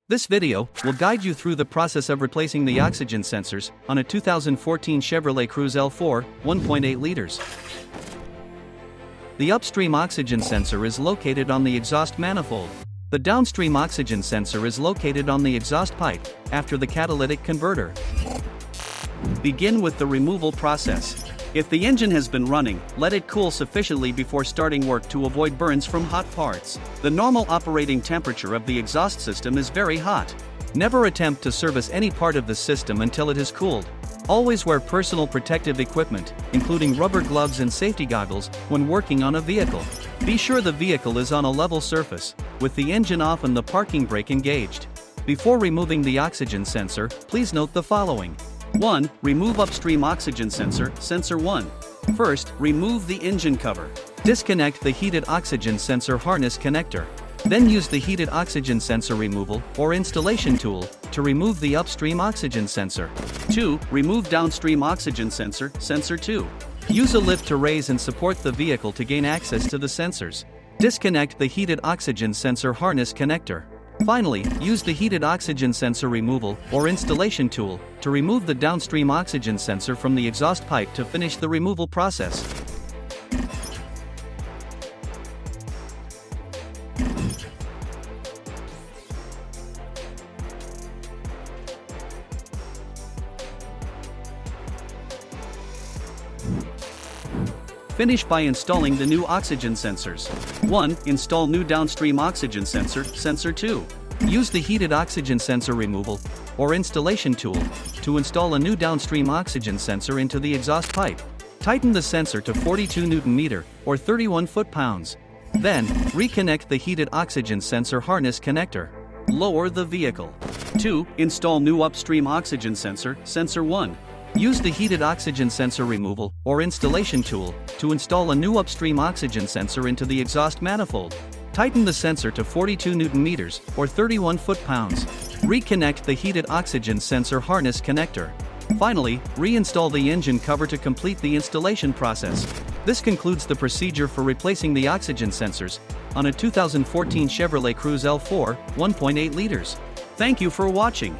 This video will guide you through the process of replacing the oxygen sensors on a 2014 Chevrolet Cruze L4, 1.8 liters. The upstream oxygen sensor is located on the exhaust manifold. The downstream oxygen sensor is located on the exhaust pipe, after the catalytic converter. Begin with the removal process. If the engine has been running, let it cool sufficiently before starting work to avoid burns from hot parts. The normal operating temperature of the exhaust system is very hot. Never attempt to service any part of the system until it has cooled. Always wear personal protective equipment, including rubber gloves and safety goggles, when working on a vehicle. Be sure the vehicle is on a level surface, with the engine off and the parking brake engaged. Before removing the oxygen sensor, please note the following. 1. Remove upstream oxygen sensor, sensor 1. First, remove the engine cover. Disconnect the heated oxygen sensor harness connector. Then use the heated oxygen sensor removal or installation tool to remove the upstream oxygen sensor. 2. Remove downstream oxygen sensor, sensor 2. Use a lift to raise and support the vehicle to gain access to the sensors. Disconnect the heated oxygen sensor harness connector. Finally, use the heated oxygen sensor removal or installation tool to remove the downstream oxygen sensor from the exhaust pipe to finish the removal process. Finish by installing the new oxygen sensors. 1. Install new downstream oxygen sensor, sensor 2. Use the heated oxygen sensor removal or installation tool to install a new downstream oxygen sensor into the exhaust pipe. Tighten the sensor to 42 Nm or 31 foot-pounds. Then, reconnect the heated oxygen sensor harness connector. Lower the vehicle. 2. Install new upstream oxygen sensor, sensor 1. Use the heated oxygen sensor removal or installation tool to install a new upstream oxygen sensor into the exhaust manifold. Tighten the sensor to 42 Nm or 31 foot-pounds. Reconnect the heated oxygen sensor harness connector. Finally, reinstall the engine cover to complete the installation process. This concludes the procedure for replacing the oxygen sensors on a 2014 Chevrolet Cruze L4, 1.8 liters. Thank you for watching.